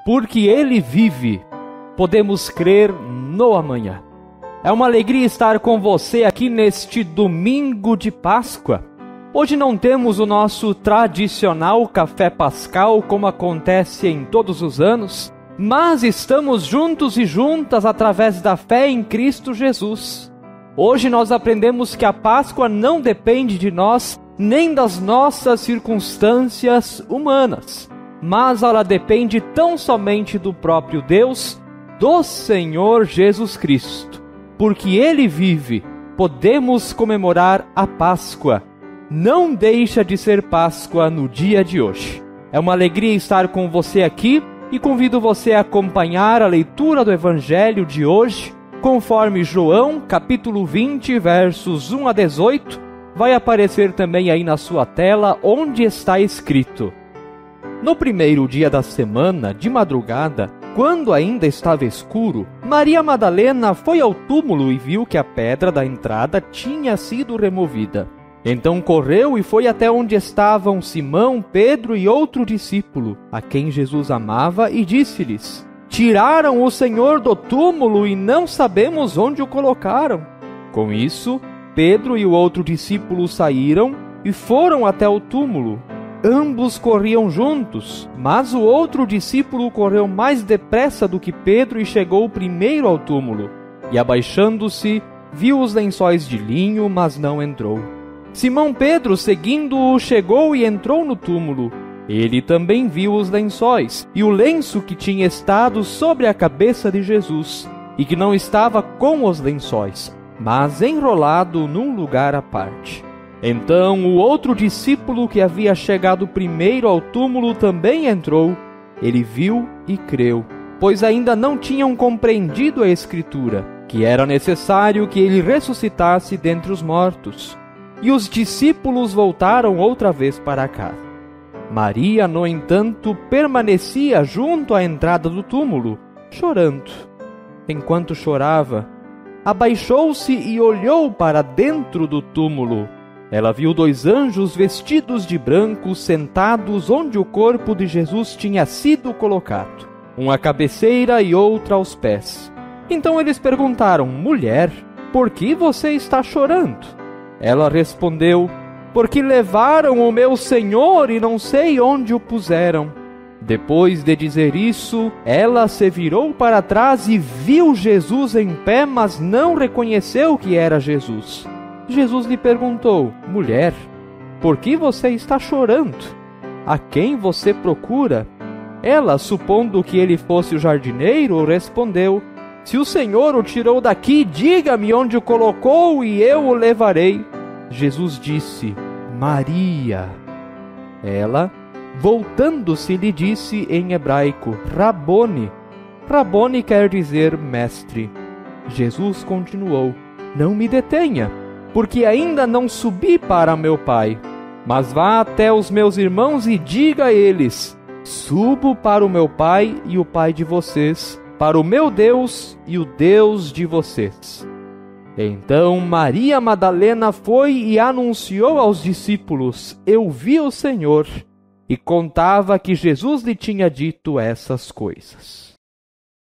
porque Ele vive, podemos crer no amanhã. É uma alegria estar com você aqui neste domingo de Páscoa. Hoje não temos o nosso tradicional café pascal, como acontece em todos os anos, mas estamos juntos e juntas através da fé em Cristo Jesus. Hoje nós aprendemos que a Páscoa não depende de nós, nem das nossas circunstâncias humanas, mas ela depende tão somente do próprio Deus, do Senhor Jesus Cristo. Porque Ele vive, podemos comemorar a Páscoa. Não deixa de ser Páscoa no dia de hoje. É uma alegria estar com você aqui e convido você a acompanhar a leitura do Evangelho de hoje, conforme João, capítulo 20, versos 1 a 18, vai aparecer também aí na sua tela, onde está escrito: No primeiro dia da semana, de madrugada, quando ainda estava escuro, Maria Madalena foi ao túmulo e viu que a pedra da entrada tinha sido removida. Então correu e foi até onde estavam Simão, Pedro e outro discípulo, a quem Jesus amava, e disse-lhes: Tiraram o Senhor do túmulo e não sabemos onde o colocaram. Com isso, Pedro e o outro discípulo saíram e foram até o túmulo. Ambos corriam juntos, mas o outro discípulo correu mais depressa do que Pedro e chegou primeiro ao túmulo. E abaixando-se, viu os lençóis de linho, mas não entrou. Simão Pedro, seguindo-o, chegou e entrou no túmulo. Ele também viu os lençóis e o lenço que tinha estado sobre a cabeça de Jesus, e que não estava com os lençóis, mas enrolado num lugar à parte. Então o outro discípulo que havia chegado primeiro ao túmulo também entrou. Ele viu e creu, pois ainda não tinham compreendido a Escritura, que era necessário que ele ressuscitasse dentre os mortos. E os discípulos voltaram outra vez para casa. Maria, no entanto, permanecia junto à entrada do túmulo, chorando. Enquanto chorava, abaixou-se e olhou para dentro do túmulo. Ela viu 2 anjos vestidos de branco sentados onde o corpo de Jesus tinha sido colocado, um à cabeceira e outro aos pés. Então eles perguntaram: Mulher, por que você está chorando? Ela respondeu: Porque levaram o meu Senhor e não sei onde o puseram. Depois de dizer isso, ela se virou para trás e viu Jesus em pé, mas não reconheceu que era Jesus. Jesus lhe perguntou: Mulher, por que você está chorando? A quem você procura? Ela, supondo que ele fosse o jardineiro, respondeu: Se o Senhor o tirou daqui, diga-me onde o colocou e eu o levarei. Jesus disse: Maria. Ela, voltando-se, lhe disse em hebraico: Rabone. Rabone quer dizer mestre. Jesus continuou: Não me detenha, porque ainda não subi para meu Pai. Mas vá até os meus irmãos e diga a eles: Subo para o meu Pai e o Pai de vocês, para o meu Deus e o Deus de vocês. Então Maria Madalena foi e anunciou aos discípulos: Eu vi o Senhor, e contava que Jesus lhe tinha dito essas coisas.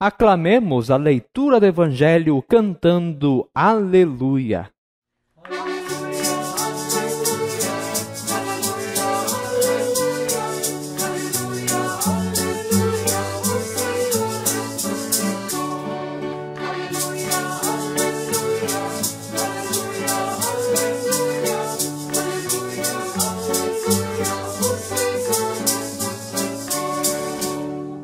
Aclamemos a leitura do Evangelho cantando Aleluia.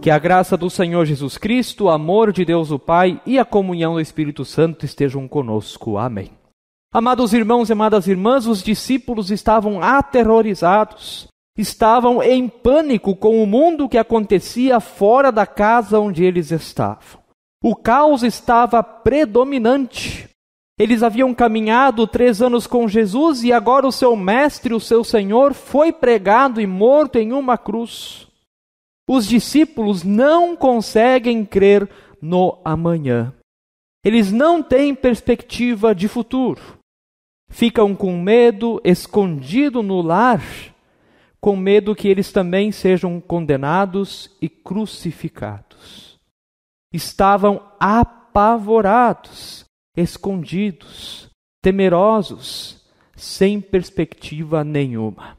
Que a graça do Senhor Jesus Cristo, o amor de Deus o Pai e a comunhão do Espírito Santo estejam conosco. Amém. Amados irmãos e amadas irmãs, os discípulos estavam aterrorizados, estavam em pânico com o mundo que acontecia fora da casa onde eles estavam. O caos estava predominante. Eles haviam caminhado 3 anos com Jesus e agora o seu mestre, o seu Senhor, foi pregado e morto em uma cruz. Os discípulos não conseguem crer no amanhã. Eles não têm perspectiva de futuro. Ficam com medo, escondido no lar, com medo que eles também sejam condenados e crucificados. Estavam apavorados, escondidos, temerosos, sem perspectiva nenhuma.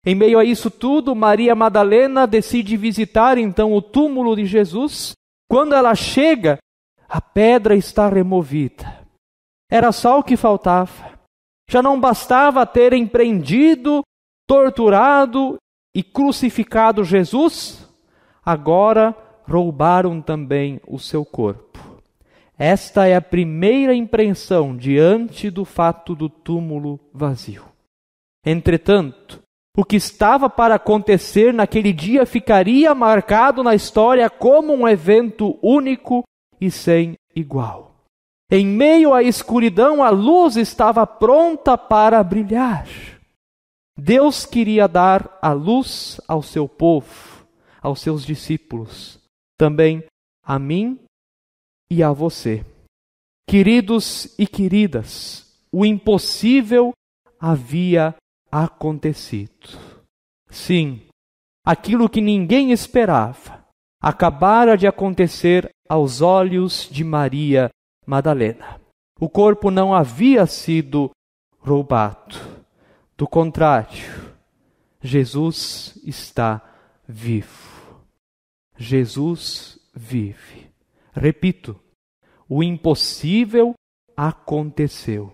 Em meio a isso tudo, Maria Madalena decide visitar então o túmulo de Jesus. Quando ela chega, a pedra está removida. Era só o que faltava. Já não bastava terem prendido, torturado e crucificado Jesus, agora roubaram também o seu corpo. Esta é a primeira impressão diante do fato do túmulo vazio. Entretanto, o que estava para acontecer naquele dia ficaria marcado na história como um evento único e sem igual. Em meio à escuridão, a luz estava pronta para brilhar. Deus queria dar a luz ao seu povo, aos seus discípulos, também a mim e a você. Queridos e queridas, o impossível havia acontecido. Sim, aquilo que ninguém esperava acabara de acontecer aos olhos de Maria Madalena. O corpo não havia sido roubado. Do contrário, Jesus está vivo. Jesus vive. Repito, o impossível aconteceu.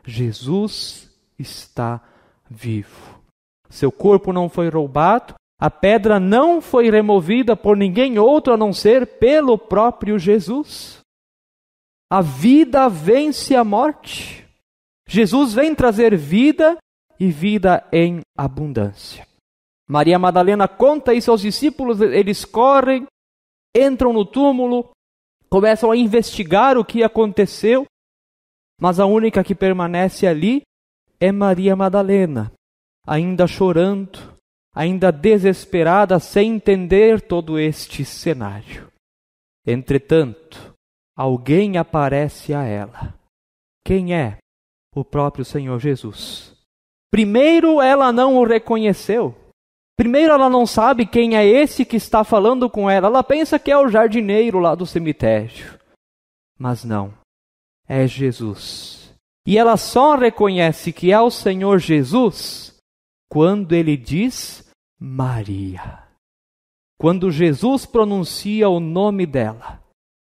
Jesus está vivo. Seu corpo não foi roubado, a pedra não foi removida por ninguém outro a não ser pelo próprio Jesus. A vida vence a morte. Jesus vem trazer vida e vida em abundância. Maria Madalena conta isso aos discípulos, eles correm, entram no túmulo, começam a investigar o que aconteceu, mas a única que permanece ali é Maria Madalena, ainda chorando, ainda desesperada, sem entender todo este cenário. Entretanto, alguém aparece a ela. Quem é? O próprio Senhor Jesus. Primeiro, ela não o reconheceu. Primeiro, ela não sabe quem é esse que está falando com ela. Ela pensa que é o jardineiro lá do cemitério. Mas não, é Jesus. E ela só reconhece que é o Senhor Jesus quando ele diz Maria. Quando Jesus pronuncia o nome dela,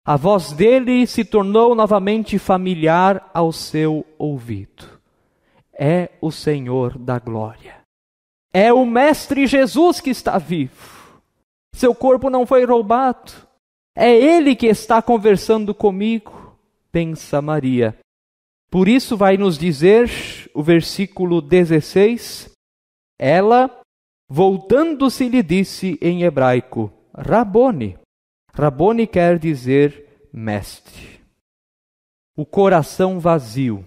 a voz dele se tornou novamente familiar ao seu ouvido. É o Senhor da glória. É o Mestre Jesus que está vivo. Seu corpo não foi roubado. É Ele que está conversando comigo, pensa Maria. Por isso vai nos dizer o versículo 16, ela, voltando-se, lhe disse em hebraico, Rabone. Rabone quer dizer mestre. O coração vazio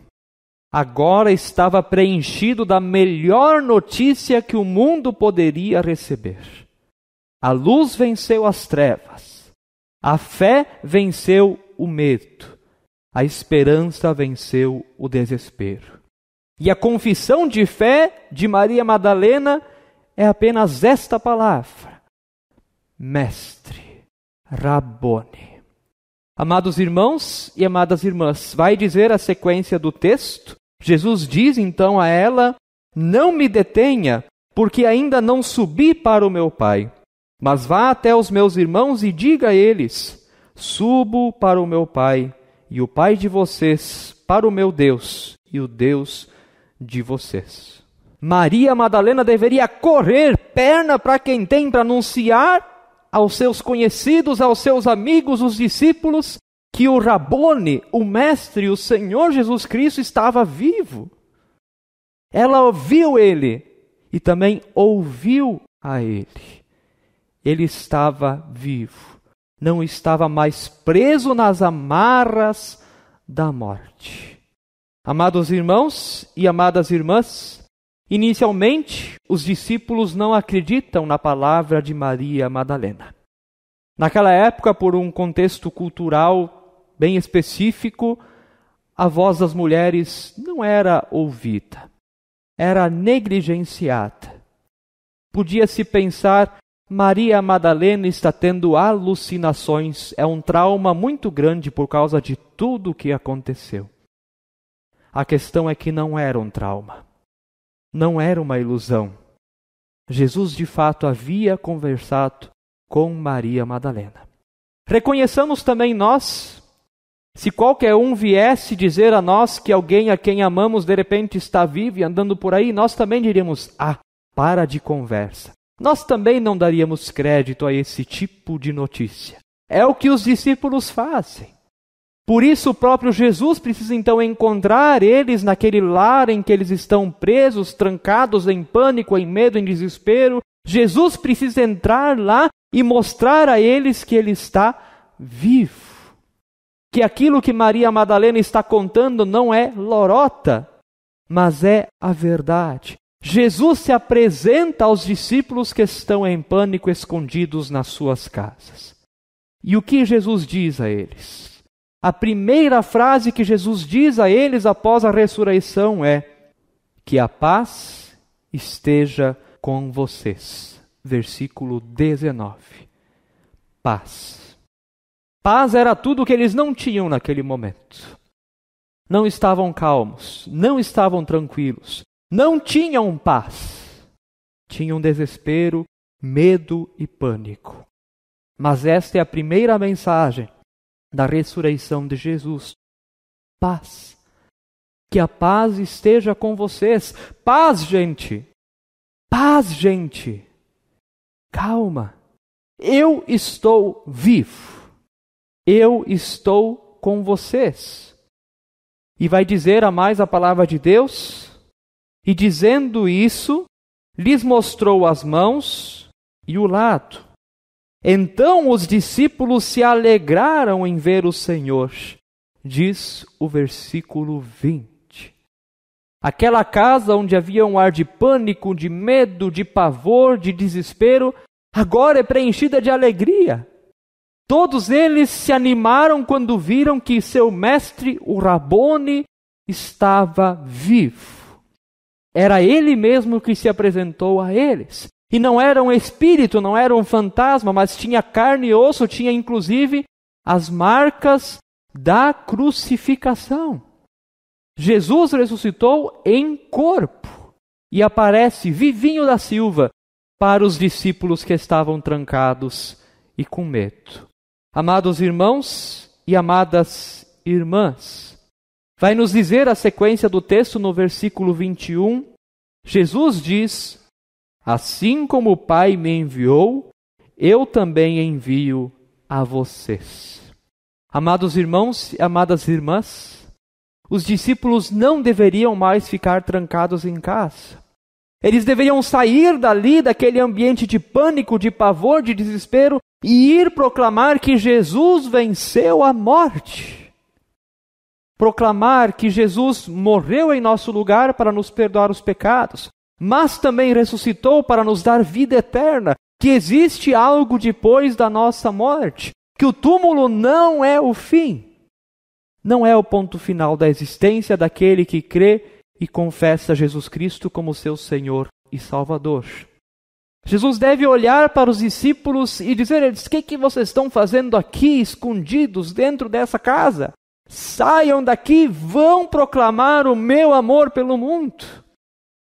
agora estava preenchido da melhor notícia que o mundo poderia receber. A luz venceu as trevas, a fé venceu o medo, a esperança venceu o desespero. E a confissão de fé de Maria Madalena é apenas esta palavra: Mestre, Rabone. Amados irmãos e amadas irmãs, vai dizer a sequência do texto. Jesus diz então a ela, não me detenha, porque ainda não subi para o meu Pai. Mas vá até os meus irmãos e diga a eles, subo para o meu Pai e o Pai de vocês, para o meu Deus e o Deus de vocês. Maria Madalena deveria correr perna para quem tem para anunciar aos seus conhecidos, aos seus amigos, os discípulos, que o Rabone, o Mestre, o Senhor Jesus Cristo estava vivo. Ela ouviu ele e também ouviu a ele. Ele estava vivo, não estava mais preso nas amarras da morte. Amados irmãos e amadas irmãs, inicialmente os discípulos não acreditam na palavra de Maria Madalena. Naquela época, por um contexto cultural bem específico, a voz das mulheres não era ouvida, era negligenciada. Podia-se pensar, Maria Madalena está tendo alucinações, é um trauma muito grande por causa de tudo o que aconteceu. A questão é que não era um trauma, não era uma ilusão. Jesus de fato havia conversado com Maria Madalena. Reconheçamos também nós, se qualquer um viesse dizer a nós que alguém a quem amamos de repente está vivo e andando por aí, nós também diríamos, para de conversa. Nós também não daríamos crédito a esse tipo de notícia. É o que os discípulos fazem. Por isso o próprio Jesus precisa então encontrar eles naquele lar em que eles estão presos, trancados em pânico, em medo, em desespero. Jesus precisa entrar lá e mostrar a eles que ele está vivo. Que aquilo que Maria Madalena está contando não é lorota, mas é a verdade. Jesus se apresenta aos discípulos que estão em pânico, escondidos nas suas casas. E o que Jesus diz a eles? A primeira frase que Jesus diz a eles após a ressurreição é: que a paz esteja com vocês. Versículo 19. Paz. Paz era tudo o que eles não tinham naquele momento. Não estavam calmos, não estavam tranquilos, não tinham paz. Tinham desespero, medo e pânico. Mas esta é a primeira mensagem da ressurreição de Jesus. Paz. Que a paz esteja com vocês. Paz, gente. Paz, gente. Calma. Eu estou vivo. Eu estou com vocês. E vai dizer a mais a palavra de Deus, e dizendo isso, lhes mostrou as mãos e o lado. Então os discípulos se alegraram em ver o Senhor, diz o versículo 20. Aquela casa onde havia um ar de pânico, de medo, de pavor, de desespero, agora é preenchida de alegria. Todos eles se animaram quando viram que seu mestre, o Rabone, estava vivo. Era ele mesmo que se apresentou a eles. E não era um espírito, não era um fantasma, mas tinha carne e osso, tinha inclusive as marcas da crucificação. Jesus ressuscitou em corpo e aparece vivinho da silva para os discípulos que estavam trancados e com medo. Amados irmãos e amadas irmãs, vai nos dizer a sequência do texto no versículo 21, Jesus diz: assim como o Pai me enviou, eu também envio a vocês. Amados irmãos e amadas irmãs, os discípulos não deveriam mais ficar trancados em casa. Eles deveriam sair dali, daquele ambiente de pânico, de pavor, de desespero, e ir proclamar que Jesus venceu a morte. Proclamar que Jesus morreu em nosso lugar para nos perdoar os pecados, mas também ressuscitou para nos dar vida eterna, que existe algo depois da nossa morte, que o túmulo não é o fim, não é o ponto final da existência daquele que crê e confessa Jesus Cristo como seu Senhor e Salvador. Jesus deve olhar para os discípulos e dizer a eles: o que vocês estão fazendo aqui, escondidos dentro dessa casa? Saiam daqui, vão proclamar o meu amor pelo mundo.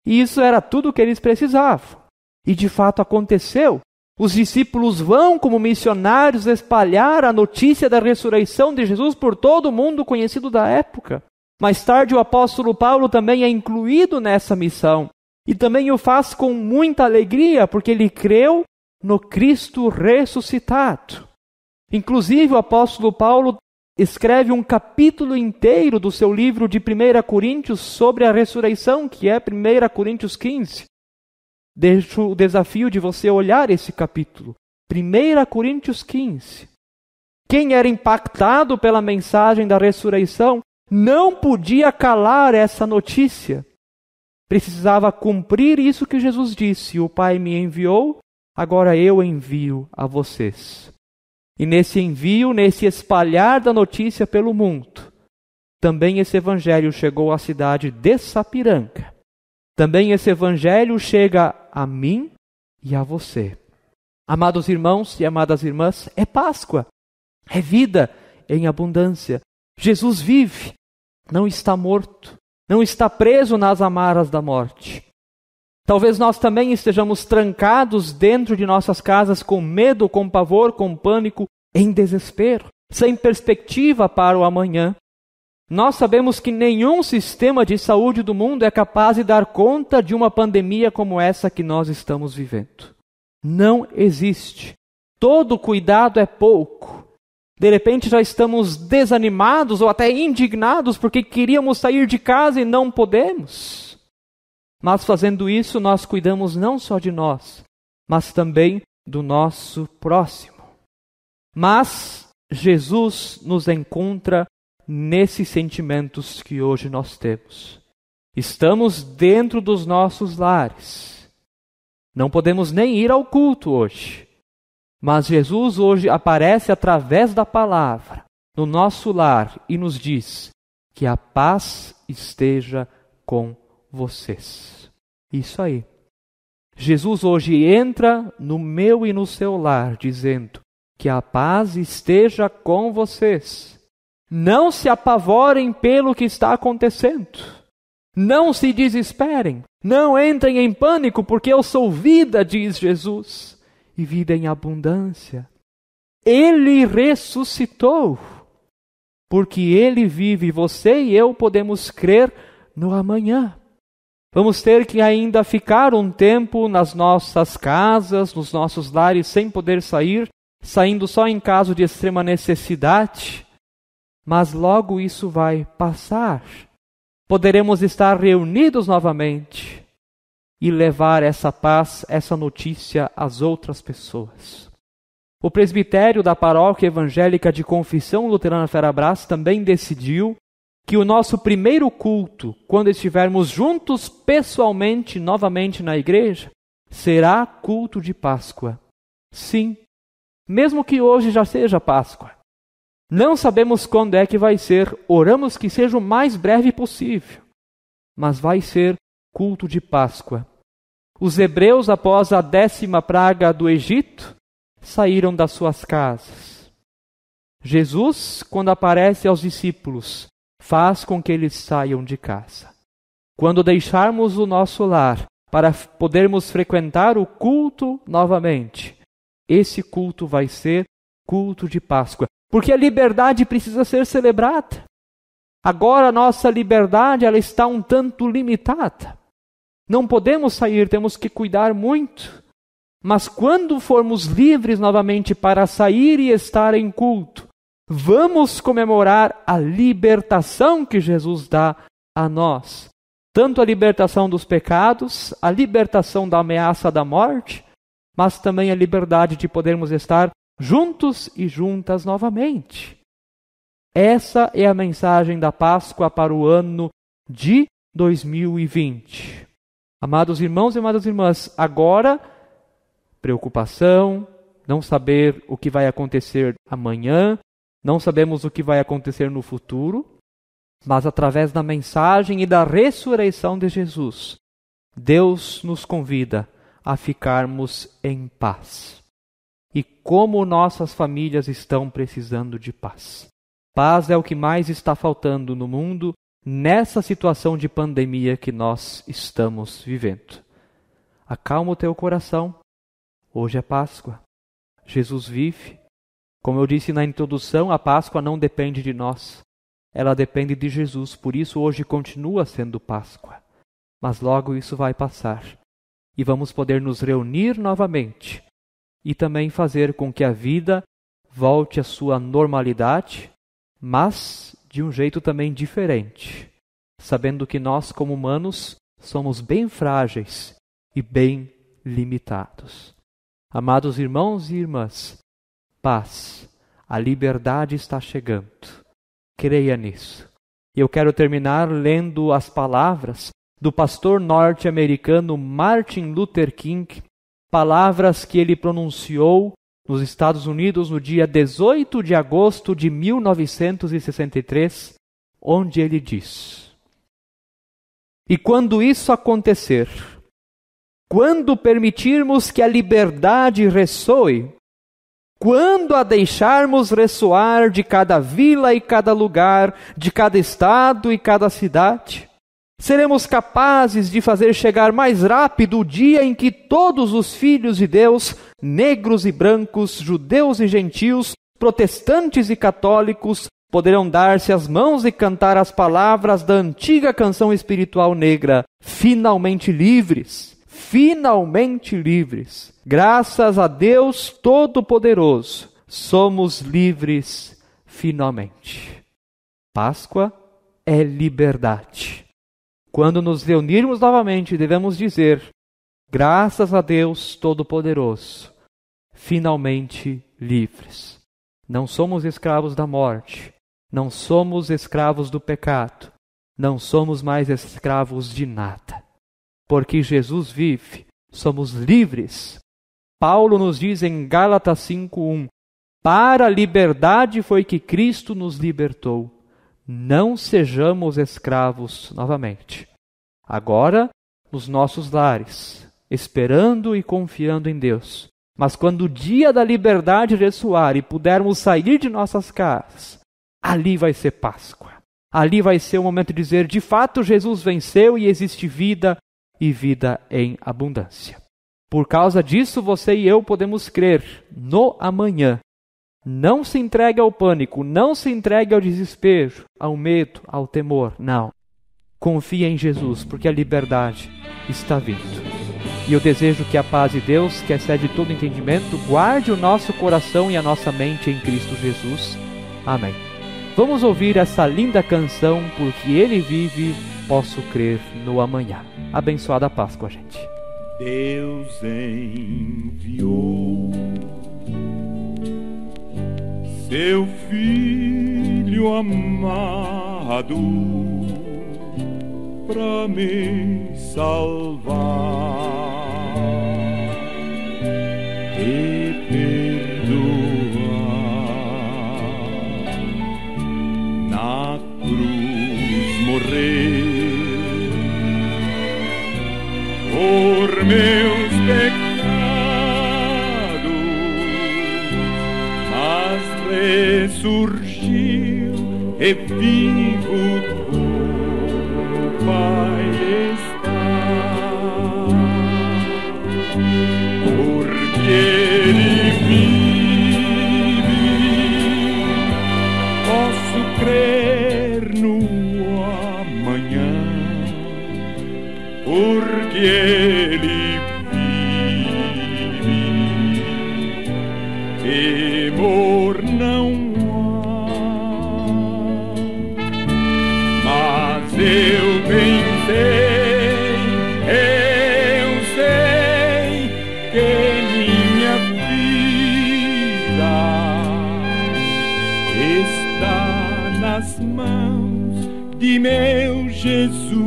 E isso era tudo o que eles precisavam. E de fato aconteceu. Os discípulos vão, como missionários, espalhar a notícia da ressurreição de Jesus por todo o mundo conhecido da época. Mais tarde o apóstolo Paulo também é incluído nessa missão. E também o faz com muita alegria, porque ele creu no Cristo ressuscitado. Inclusive o apóstolo Paulo escreve um capítulo inteiro do seu livro de 1 Coríntios sobre a ressurreição, que é 1 Coríntios 15. Deixo o desafio de você olhar esse capítulo. 1 Coríntios 15. Quem era impactado pela mensagem da ressurreição não podia calar essa notícia. Precisava cumprir isso que Jesus disse: o Pai me enviou, agora eu envio a vocês. E nesse envio, nesse espalhar da notícia pelo mundo, também esse evangelho chegou à cidade de Sapiranga. Também esse evangelho chega a mim e a você. Amados irmãos e amadas irmãs, é Páscoa, é vida em abundância. Jesus vive, não está morto, não está preso nas amarras da morte. Talvez nós também estejamos trancados dentro de nossas casas com medo, com pavor, com pânico, em desespero, sem perspectiva para o amanhã. Nós sabemos que nenhum sistema de saúde do mundo é capaz de dar conta de uma pandemia como essa que nós estamos vivendo. Não existe. Todo cuidado é pouco. De repente já estamos desanimados ou até indignados porque queríamos sair de casa e não podemos. Mas fazendo isso, nós cuidamos não só de nós, mas também do nosso próximo. Mas Jesus nos encontra nesses sentimentos que hoje nós temos. Estamos dentro dos nossos lares. Não podemos nem ir ao culto hoje. Mas Jesus hoje aparece através da palavra no nosso lar e nos diz que a paz esteja com vocês. Isso aí. Jesus hoje entra no meu e no seu lar dizendo que a paz esteja com vocês. Não se apavorem pelo que está acontecendo. Não se desesperem. Não entrem em pânico, porque eu sou vida, diz Jesus, e vida em abundância. Ele ressuscitou, porque Ele vive. Você e eu podemos crer no amanhã. Vamos ter que ainda ficar um tempo nas nossas casas, nos nossos lares, sem poder sair, saindo só em caso de extrema necessidade. Mas logo isso vai passar. Poderemos estar reunidos novamente e levar essa paz, essa notícia às outras pessoas. O presbitério da Paróquia Evangélica de Confissão Luterana Ferabras também decidiu que o nosso primeiro culto, quando estivermos juntos pessoalmente novamente na igreja, será culto de Páscoa. Sim, mesmo que hoje já seja Páscoa. Não sabemos quando é que vai ser, oramos que seja o mais breve possível, mas vai ser culto de Páscoa. Os hebreus, após a 10ª praga do Egito, saíram das suas casas. Jesus, quando aparece aos discípulos, faz com que eles saiam de casa. Quando deixarmos o nosso lar para podermos frequentar o culto novamente, esse culto vai ser culto de Páscoa, porque a liberdade precisa ser celebrada. Agora a nossa liberdade ela está um tanto limitada. Não podemos sair, temos que cuidar muito. Mas quando formos livres novamente para sair e estar em culto, vamos comemorar a libertação que Jesus dá a nós. Tanto a libertação dos pecados, a libertação da ameaça da morte, mas também a liberdade de podermos estar juntos e juntas novamente. Essa é a mensagem da Páscoa para o ano de 2020. Amados irmãos e amadas irmãs, agora, preocupação, não saber o que vai acontecer amanhã, não sabemos o que vai acontecer no futuro, mas através da mensagem e da ressurreição de Jesus, Deus nos convida a ficarmos em paz. E como nossas famílias estão precisando de paz. Paz é o que mais está faltando no mundo nessa situação de pandemia que nós estamos vivendo. Acalma o teu coração. Hoje é Páscoa. Jesus vive. Como eu disse na introdução, a Páscoa não depende de nós. Ela depende de Jesus. Por isso hoje continua sendo Páscoa. Mas logo isso vai passar. E vamos poder nos reunir novamente. E também fazer com que a vida volte à sua normalidade, mas de um jeito também diferente, sabendo que nós, como humanos, somos bem frágeis e bem limitados. Amados irmãos e irmãs, paz, a liberdade está chegando. Creia nisso. Eu quero terminar lendo as palavras do pastor norte-americano Martin Luther King, palavras que ele pronunciou nos Estados Unidos no dia 18 de agosto de 1963, onde ele diz: "E quando isso acontecer, quando permitirmos que a liberdade ressoe, quando a deixarmos ressoar de cada vila e cada lugar, de cada estado e cada cidade, seremos capazes de fazer chegar mais rápido o dia em que todos os filhos de Deus, negros e brancos, judeus e gentios, protestantes e católicos, poderão dar-se as mãos e cantar as palavras da antiga canção espiritual negra: finalmente livres, finalmente livres. Graças a Deus Todo-Poderoso, somos livres finalmente. Páscoa é liberdade. Quando nos reunirmos novamente, devemos dizer: graças a Deus Todo-Poderoso, finalmente livres. Não somos escravos da morte, não somos escravos do pecado, não somos mais escravos de nada. Porque Jesus vive, somos livres. Paulo nos diz em Gálatas 5:1: para a liberdade foi que Cristo nos libertou. Não sejamos escravos novamente. Agora, nos nossos lares, esperando e confiando em Deus. Mas quando o dia da liberdade ressoar e pudermos sair de nossas casas, ali vai ser Páscoa. Ali vai ser o momento de dizer: de fato Jesus venceu e existe vida e vida em abundância. Por causa disso, você e eu podemos crer no amanhã. Não se entregue ao pânico, não se entregue ao desespero, ao medo, ao temor. Não. Confie em Jesus, porque a liberdade está vindo. E eu desejo que a paz de Deus, que excede todo entendimento, guarde o nosso coração e a nossa mente em Cristo Jesus. Amém. Vamos ouvir essa linda canção: porque Ele vive, posso crer no amanhã. Abençoada Páscoa, gente. Deus enviou seu Filho amado pra me salvar e perdoar. Na cruz morrer por meus pecados, mas ressurgiu e vivo com o Pai está. Porque Ele vive, posso crer no amanhã. Porque Ele vive, temor não há. Mas eu bem sei que minha vida está nas mãos de meu Jesus,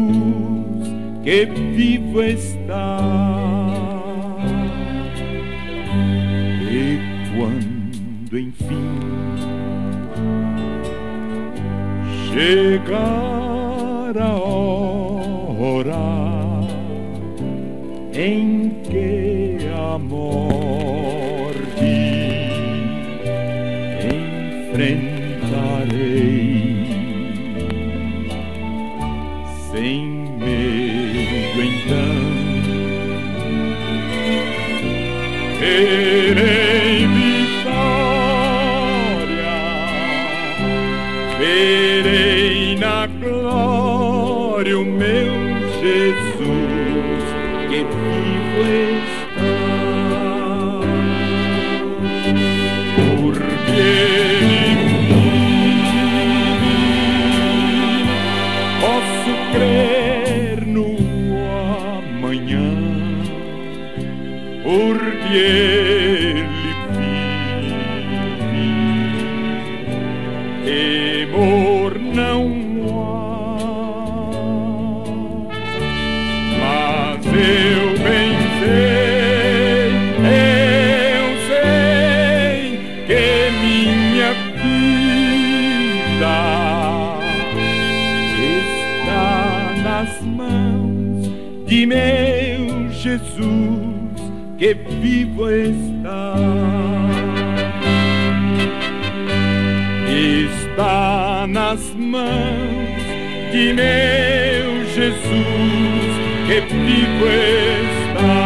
que vivo está. E quando enfim chegar a hora em que a morte enfrentarei, sem medo então terei vitória, verei na glória o meu Jesus, que vivo está. Porque Ele vive, posso crer no amanhã. Porque Ele vive, temor não há. Mas eu bem sei que minha vida está nas mãos de meu Jesus, Jesus que vivo está. Está nas mãos de meu Jesus que vivo está.